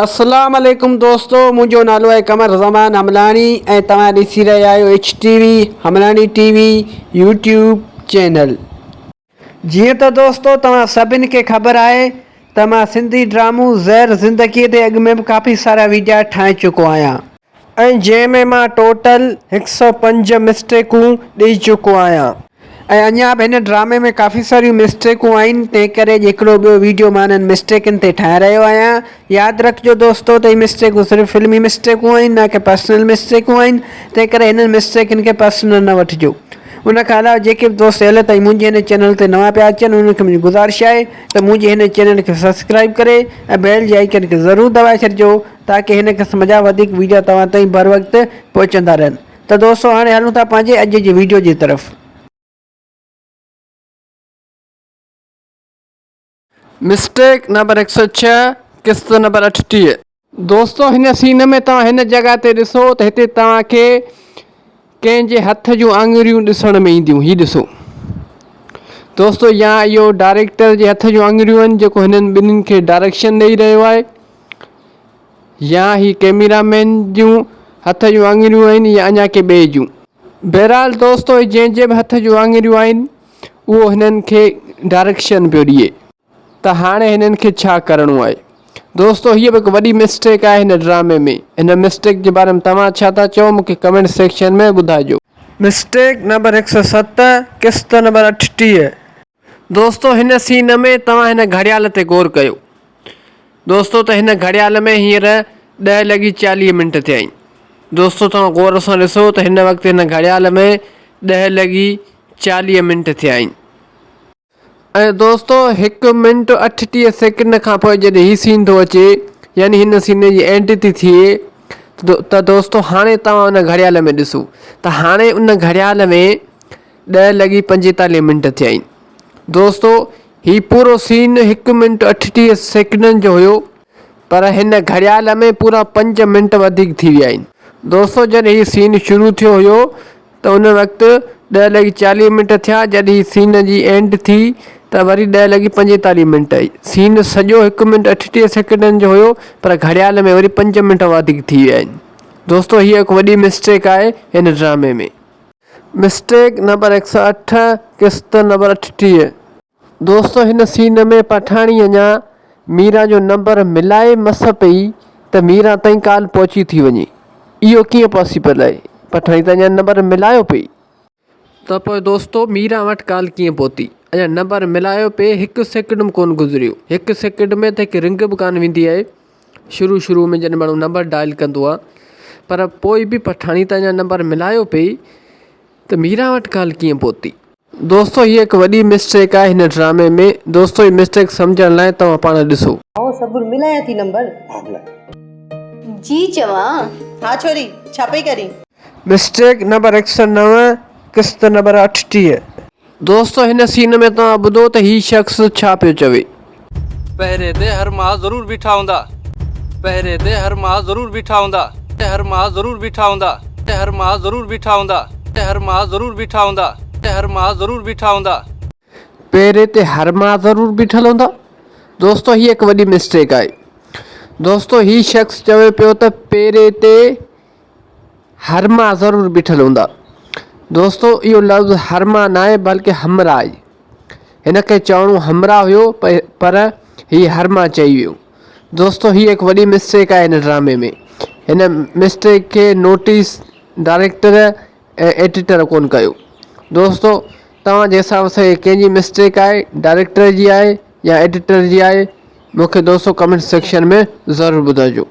अस्सलाम वालेकुम दोस्तों, मुझो नालो है कमर ज़मान हमलानी ऐं तव्हां ॾिसी रहिया आहियो HTV हमलानी TV यूट्यूब चैनल। जीअं त दोस्तों तव्हां सभिनि खे ख़बर आहे त मां सिंधी ड्रामो ज़हर ज़िंदगीअ ते अॻु में बि काफ़ी सारा वीडियो ठाहे चुको आहियां ऐं जंहिंमें मां टोटल 105 मिस्टेकूं ॾेई चुको आहियां ऐं अञा बि हिन ड्रामे में काफ़ी सारियूं मिस्टेकूं आहिनि। तंहिं करे हिकिड़ो ॿियो वीडियो मां हिननि मिस्टेकनि ते ठाहे रहियो आहियां। यादि रखिजो दोस्तों त हीअ मिस्टेकूं सिर्फ़ु फिल्मी मिस्टेकूं आहिनि, न कि पर्सनल मिस्टेकूं आहिनि। तंहिं करे हिननि मिस्टेकनि खे पर्सनल न वठिजो। उन खां अलावा जेके बि दोस्त अॼु ताईं मुंहिंजे हिन चैनल ते नवां पिया अचनि उन्हनि खे मुंहिंजी गुज़ारिश आहे त मुंहिंजे हिन चैनल खे सब्सक्राइब करे ऐं बेल जे आइकन खे ज़रूरु दॿाए छॾिजो ताकी हिन क़िस्म जा वधीक वीडियो तव्हां ताईं बर वक़्तु पहुचंदा रहनि। त दोस्तों हाणे हलूं था पंहिंजे अॼु जी वीडियो जी तरफ़। मिस्टेक नंबर 106 किस्त नंबर 38। दोस्तों हिन सीन में तव्हां हिन जॻह ते ॾिसो त हिते तव्हांखे कंहिंजे हथ जूं आङुरियूं ॾिसण में ईंदियूं। हीअ ॾिसो दोस्तों, या इहो डायरेक्टर जे हथ जूं आङुरियूं आहिनि जेको हिननि ॿिन्हिनि खे डायरेक्शन ॾेई रहियो आहे, या ही कैमरामैन जूं हथ जूं आङुरियूं आहिनि या अञा के ॿिए जूं। बहरहाल दोस्तों जंहिंजे बि हथ जूं आङुरियूं आहिनि उहो हिननि खे डायरेक्शन पियो ॾिए त हाणे हिननि खे छा करिणो आहे। दोस्तों हीअ बि हिकु वॾी मिस्टेक आहे हिन ड्रामे में। हिन मिस्टेक जे बारे में तव्हां छा था चओ मूंखे कमेंट सेक्शन में ॿुधाइजो। मिस्टेक नंबर 107 किस्त नंबर 38। दोस्तों हिन सीन में तव्हां हिन घड़ियाल ते गौर कयो। दोस्तों त हिन घड़ियाल में हींअर 10:40 थिया आहिनि। दोस्तों तव्हां गौर सां ॾिसो त हिन वक़्तु हिन घड़ियाल में 10:40 थिया आहिनि ऐं दोस्तों 1 मिंट 38 सेकेंड खां पोइ जॾहिं हीउ सीन थो अचे यानी हिन सीन जी एंड थी थिए त दोस्तों हाणे तव्हां उन घड़ियाल में ॾिसो त हाणे उन घड़ियाल में 10:45 थिया आहिनि। दोस्तों हीउ पूरो सीन 1 मिंट 38 सेकेंडनि जो हुयो, पर हिन घड़ियाल में पूरा 5 मिंट वधीक थी विया आहिनि। दोस्तों जॾहिं हीउ सीन शुरू थियो हुयो त उन वक़्तु 10:40 थिया। जॾहिं सीन जी एंड थी त वरी 10:45 आई। सीन सॼो 1 मिंट 38 सेकेंडनि जो हुयो, पर घड़ियाल में वरी 5 मिंट वधीक थी विया आहिनि। दोस्तों हीअ हिकु वॾी मिस्टेक आहे हिन ड्रामे में। मिस्टेक नंबर 108 किस्त नंबर 38। दोस्तों हिन सीन में पठाणी अञा मीरा जो नंबर मिलाए मस पई त मीरा ताईं कॉल पहुची थी वञे। इहो कीअं पॉसिबल आहे? पठाणी त अञा नंबर मिलायो पई त पोइ दोस्तों मीरा वटि कॉल कीअं पहुती? अञा नंबर मिलायो पे 1 सेकेंड में कोन गुज़रियो। 1 सेकेंड में त हिकु रिंग बि कोन वेंदी आहे शुरू में जॾहिं माण्हू नंबर डायल कंदो आहे, पर पोइ बि पठाणी त अञा नंबर मिलायो पई त मीरा वटि कॉल कीअं पहुती? दोस्तों हीअ हिकु वॾी मिस्टेक आहे हिन ड्रामे में। दोस्तों हीअ मिस्टेक सम्झण लाइ तव्हां पाण ॾिसो। सबुर मिलाया थी नंबर जी चवा। हाँ छोरी छा पई करी? मिस्टेक नंबर 109 किस्त नंबर 38। दोस्तों हिन सीन में तव्हां ॿुधो त हीउ शख़्स छा पियो चवे। पहिरें ते हर माह ज़रूर बीठा हूंदा, पहिरें ते हर माह ज़रूर बीठा हूंदा, हर माह ज़रूर बीठा हूंदा, हर माह ज़रूर बीठा हूंदा, हर माह ज़रूर बीठा हूंदा, हर माह ज़रूर बीठा हूंदा। पहिरें ते हर माह ज़रूर बीठल हूंदा। दोस्तों हीअ हिकु वॾी मिस्टेक आहे। दोस्तों हीउ शख़्स चवे पियो त पहिरें ते हर माह ज़रूर बीठल हूंदा। दोस्तों इहो लफ़्ज़ हर माह न आहे बल्कि हमरा आहे। हिन खे चवणो हमरा हुयो पर हीउ हर माह चई वियो। दोस्तों हीअ हिकु वॾी मिस्टेक आहे हिन ड्रामे में। हिन मिस्टेक खे नोटिस डायरेक्टर ऐं एडिटर कोन कयो। दोस्तों तव्हांजे हिसाब सां कंहिंजी मिस्टेक आहे, डायरेक्टर जी आहे या एडिटर जी आहे? मूंखे दोस्तों कमेंट सेक्शन में ज़रूरु ॿुधाइजो।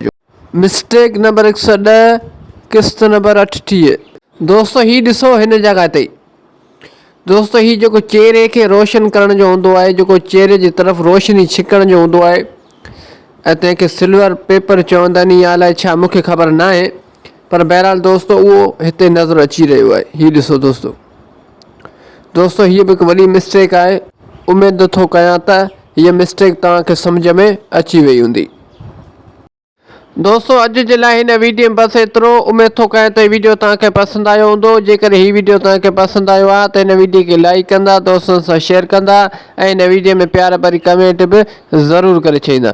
मिस्टेक नंबर 110 किस्त नंबर 38। दोस्तों हीउ ॾिसो हिन जॻह ते। दोस्तों हीउ जेको चेहरे खे रोशन करण जो हूंदो आहे, जेको चेहरे जी तरफ़ रोशनी छिकण जो हूंदो आहे ऐं तंहिंखे सिल्वर पेपर चवंदा आहिनि या अलाए छा, मूंखे ख़बर न आहे, पर बहरहाल दोस्तों उहो हिते नज़र अची रहियो आहे। हीउ ॾिसो दोस्तों हीअ बि हिकु वॾी मिस्टेक आहे। उमेद थो कयां त हीअ मिस्टेक तव्हांखे सम्झ में अची वई हूंदी। दोस्तों अॼु जे लाइ हिन वीडियो में बसि एतिरो। उमेद थो कयां त हीउ वीडियो तव्हांखे पसंदि आयो हूंदो। जेकर हीउ वीडियो तव्हांखे पसंदि आयो आहे त हिन वीडियो खे लाइक कंदा, दोस्तनि सां शेयर कंदा ऐं हिन वीडियो में प्यार भरी कमेंट बि ज़रूरु करे छॾींदा।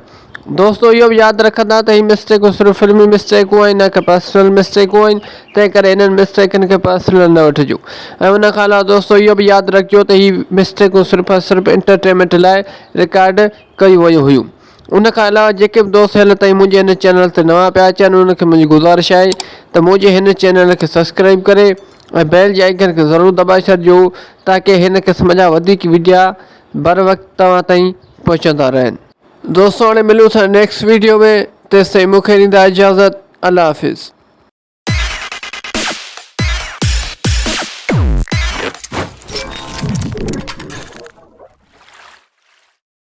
दोस्तों इहो बि यादि रखंदा त हीअ मिस्टेकूं सिर्फ़ु फिल्मी मिस्टेकूं आहिनि, न कि पर्सनल मिस्टेकूं आहिनि, तंहिं करे हिननि मिस्टेकनि खे पर्सनल न वठिजो। ऐं उन खां अलावा दोस्तों इहो बि यादि रखिजो त हीअ मिस्टेकूं सिर्फ़ु एंटरटेनमेंट लाइ रिकॉर्ड कयूं वयूं हुयूं। उन खां अलावा जेके बि दोस्त हेल ताईं मुंहिंजे हिन चैनल ते नवां पिया अचनि उनखे मुंहिंजी गुज़ारिश आहे त मुंहिंजे हिन चैनल खे सब्सक्राइब करे ऐं बेल जे आइकन खे ज़रूरु दॿाए छॾिजो ताकी हिन क़िस्म जा वधीक वीडिया बर वक़्तु तव्हां ताईं पहुचंदा रहनि। दोस्तों हाणे मिलूं था नेक्स्ट वीडियो में, तेसिताईं मूंखे ॾींदा इजाज़त। अल्लाह हाफ़िज़।